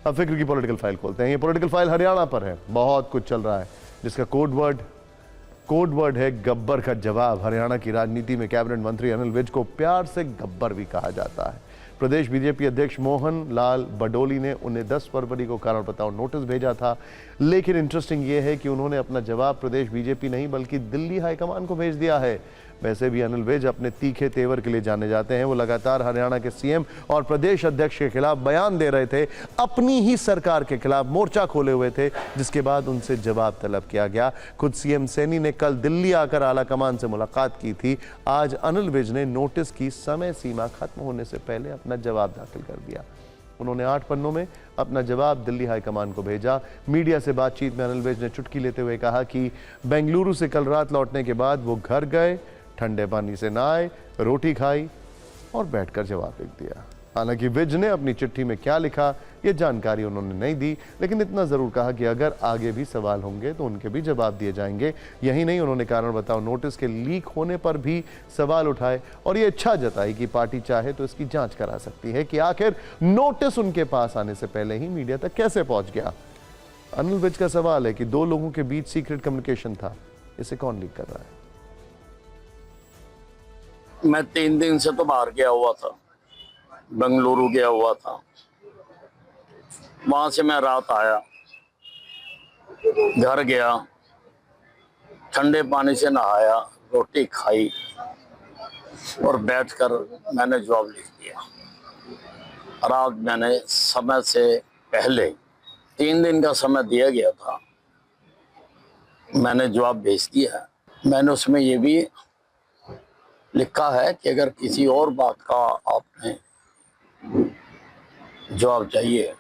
अब फिक्र की पॉलिटिकल फाइल खोलते हैं। ये पॉलिटिकल फाइल हरियाणा पर है, बहुत कुछ चल रहा है जिसका कोड वर्ड है गब्बर का जवाब। हरियाणा की राजनीति में कैबिनेट मंत्री अनिल विज को प्यार से गब्बर भी कहा जाता है। प्रदेश बीजेपी अध्यक्ष मोहन लाल बडोली ने उन्हें 10 फरवरी को कारण बताओ नोटिस भेजा था, लेकिन इंटरेस्टिंग यह है कि उन्होंने अपना जवाब प्रदेश बीजेपी नहीं बल्कि दिल्ली हाईकमान को भेज दिया है। वैसे भी अनिल विज अपने तीखे तेवर के लिए जाने जाते हैं। वो लगातार हरियाणा के सीएम और प्रदेश अध्यक्ष के खिलाफ बयान दे रहे थे, अपनी ही सरकार के खिलाफ मोर्चा खोले हुए थे, जिसके बाद उनसे जवाब तलब किया गया। खुद सीएम सैनी ने कल दिल्ली आकर आला कमान से मुलाकात की थी। आज अनिल विज ने नोटिस की समय सीमा खत्म होने से पहले अपना जवाब दाखिल कर दिया। उन्होंने 8 पन्नों में अपना जवाब दिल्ली हाईकमान को भेजा। मीडिया से बातचीत में अनिल विज ने चुटकी लेते हुए कहा कि बेंगलुरु से कल रात लौटने के बाद वो घर गए, ठंडे पानी से नहाए, रोटी खाई और बैठकर जवाब लिख दिया। हालांकि विज ने अपनी चिट्ठी में क्या लिखा ये जानकारी उन्होंने नहीं दी, लेकिन इतना जरूर कहा कि अगर आगे भी सवाल होंगे तो उनके भी जवाब दिए जाएंगे। यही नहीं, उन्होंने कारण बताओ नोटिस के लीक होने पर भी सवाल उठाए और ये इच्छा जताई कि पार्टी चाहे तो इसकी जांच करा सकती है कि आखिर नोटिस उनके पास आने से पहले ही मीडिया तक कैसे पहुंच गया। अनिल विज का सवाल है कि 2 लोगों के बीच सीक्रेट कम्युनिकेशन था, इसे कौन लीक कर रहा है? मैं 3 दिन से तो बाहर गया हुआ था, बेंगलुरु गया हुआ था। वहां से मैं रात आया, घर गया, ठंडे पानी से नहाया, रोटी खाई और बैठकर मैंने जवाब लिख दिया। रात मैंने समय से पहले 3 दिन का समय दिया गया था, मैंने जवाब भेज दिया। मैंने उसमें ये भी लिखा है कि अगर किसी और बात का आपने जवाब चाहिए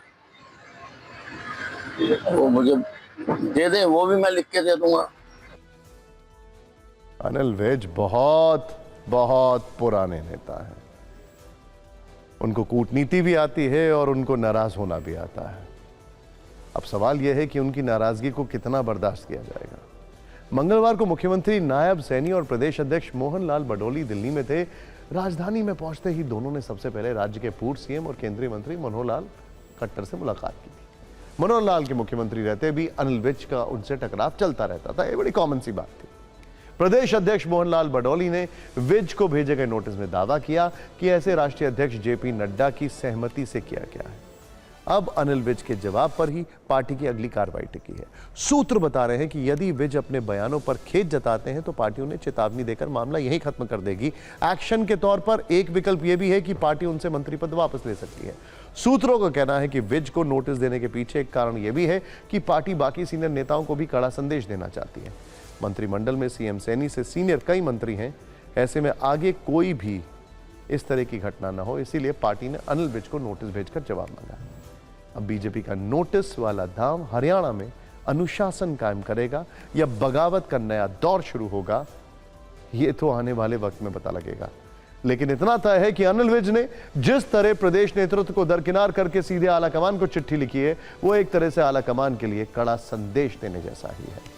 वो मुझे दे दे, वो भी मैं लिख के दे दूंगा। अनिल विज बहुत पुराने नेता हैं। उनको कूटनीति भी आती है और उनको नाराज होना भी आता है। अब सवाल यह है कि उनकी नाराजगी को कितना बर्दाश्त किया जाएगा। मंगलवार को मुख्यमंत्री नायब सैनी और प्रदेश अध्यक्ष मोहन लाल बडोली दिल्ली में थे। राजधानी में पहुंचते ही दोनों ने सबसे पहले राज्य के पूर्व सीएम और केंद्रीय मंत्री मनोहर लाल खट्टर से मुलाकात की थी। मनोहर लाल के मुख्यमंत्री रहते भी अनिल विज का उनसे टकराव चलता रहता था, ये बड़ी कॉमन सी बात थी। प्रदेश अध्यक्ष मोहन लाल बडोली ने विज को भेजे गए नोटिस में दावा किया कि ऐसे राष्ट्रीय अध्यक्ष जेपी नड्डा की सहमति से किया गया है। अब अनिल विज के जवाब पर ही पार्टी की अगली कार्रवाई टिकी है। सूत्र बता रहे हैं कि यदि विज अपने बयानों पर खेद जताते हैं तो पार्टी उन्हें चेतावनी देकर मामला यहीं खत्म कर देगी। एक्शन के तौर पर एक विकल्प यह भी है कि पार्टी उनसे मंत्री पद वापस ले सकती है। सूत्रों का कहना है कि विज को नोटिस देने के पीछे एक कारण यह भी है कि पार्टी बाकी सीनियर नेताओं को भी कड़ा संदेश देना चाहती है। मंत्रिमंडल में सीएम सैनी से सीनियर कई मंत्री हैं, ऐसे में आगे कोई भी इस तरह की घटना न हो, इसीलिए पार्टी ने अनिल विज को नोटिस भेजकर जवाब मांगा। अब बीजेपी का नोटिस वाला दांव हरियाणा में अनुशासन कायम करेगा या बगावत का नया दौर शुरू होगा, ये तो आने वाले वक्त में पता लगेगा। लेकिन इतना तय है कि अनिल विज ने जिस तरह प्रदेश नेतृत्व को दरकिनार करके सीधे आलाकमान को चिट्ठी लिखी है, वो एक तरह से आलाकमान के लिए कड़ा संदेश देने जैसा ही है।